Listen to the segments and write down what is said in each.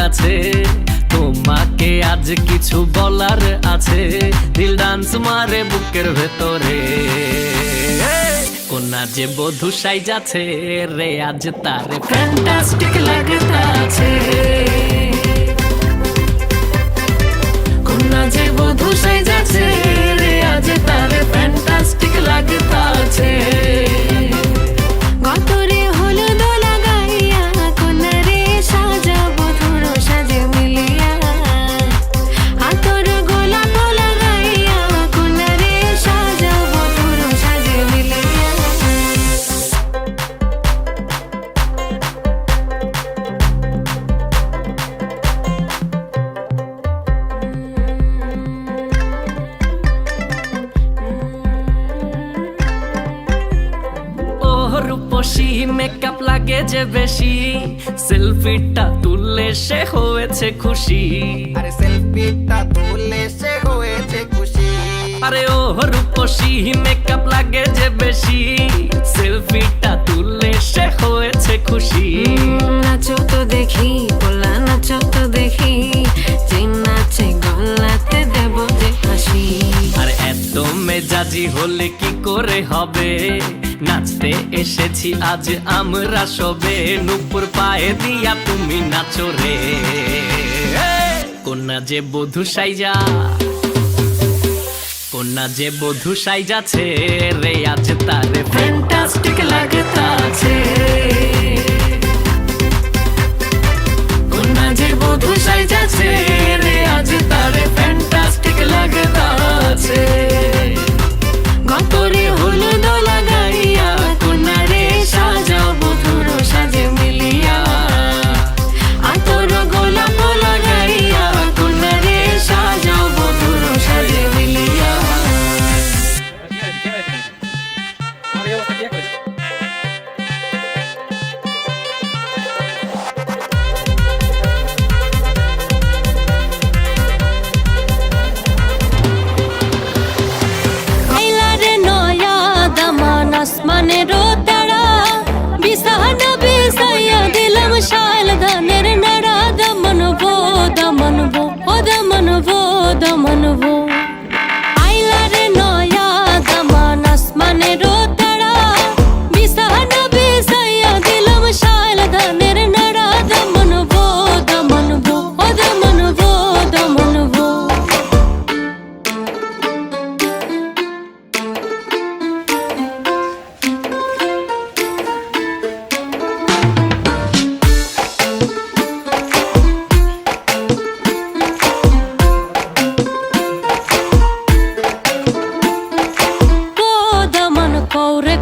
কাছে, তোমাকে আজ কিছু বলার আছে। দিল ডান্স মারে বুকের ভেতরে, কোনা যে বধূ সাইজাছে রে আজ তারে ফ্যান্টাস্টিক লাগতাছে। কোনা যে বধূ সাইজাছে রে আজ তারে ফ্যান্টাস্টিক লাগতাছে। গতরে হলুদ লাগাইয়া কোনারে সাজাবো ধুর সাজে মিলিয়া, আতর গোলাপ লাগাইয়া কোনারে সাজাবো ধুর সাজে মিলিয়া। রূপসী মেকআপ লাগে যে বেশি, সেলফিটা তুললে সে হয়েছে খুশি। আরে সেলফিটা তুললে সে হয়েছে খুশি। আরে ও রূপসী মেকআপ লাগে যে বেশি, সেলফিটা তুললে সে হয়েছে খুশি। নাচো তো দেখি পোলা নাচো তো দেখি, যে নাচে গলাতে দেব যে হাসি। আর এত মেজাজি হলে কি করে হবে, নাচতে এসেছি আজ আমরা সবে। নুপুর পায়ে দিয়া তুমি নাচো রে, কোনা যে বধূ সাইজা, কোনা যে বধূ সাইজাছে রে আজ তারে ফ্যান্টাস্টিক লাগতাছে। কোনা যে বধূ সাইজাছে রে আজ তারে ফ্যান্টাস্টিক লাগতাছে। গতরে হলুদ লাগাইয়া কোনারে সাজাবো ধুর সাজে মিলিয়া, আতর গোলাপ লাগাইয়া কোনারে সাজাবো ধুর সাজে মিলিয়া। আসমানেরও তারা বিছানা বিছাইয়া দিলাম শাল ধানের নাড়া। দমনবো দমনবো ও দমনবো দমনবো, আইলা রে নয়া দামান আসমানেরও তারা বিছানা বিছাইয়া দিলাম শাল ধানের নাড়া। দমনবো দমনবো ও দমনবো দমনবো।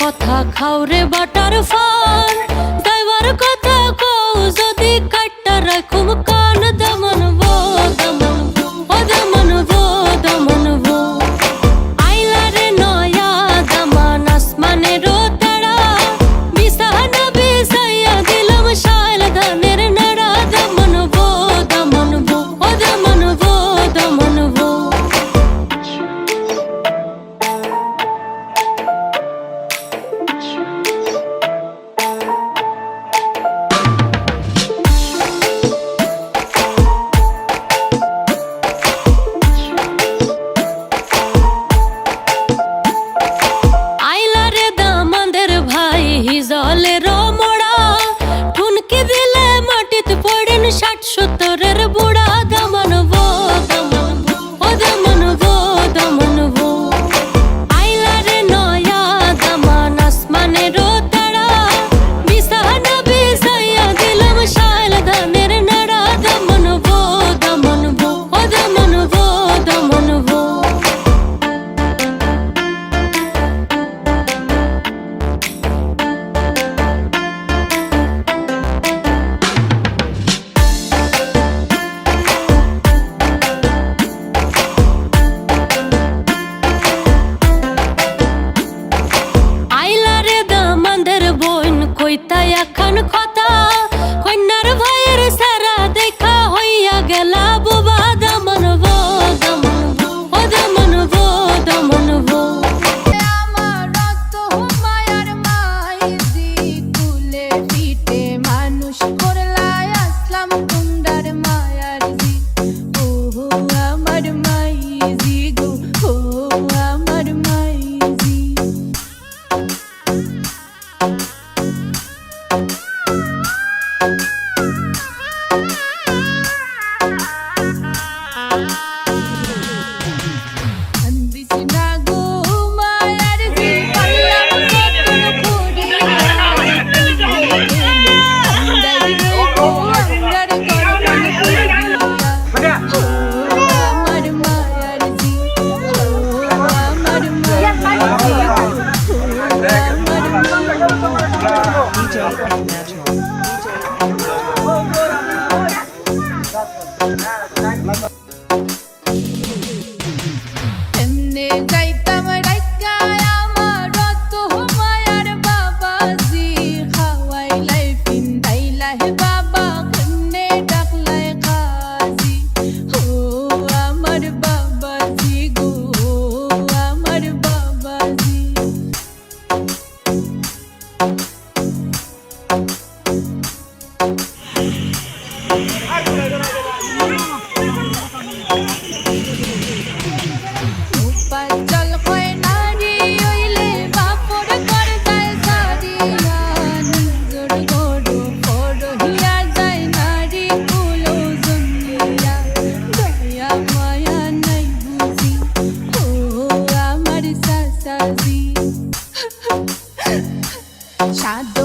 কথা খাওরে বাটার ফান, ড্রাইভার কথা কও যদি কাটটা রাখুম কান। দমনবো দমনবো ও দমনবো দমনবো, আইলা রে নয়া দামান আসমানেরও তারা বিছানা বিছাইয়া দিলাম শাল ধানের নাড়া। দমনবো দমনবো ও দমনবো দমনবো। সাদ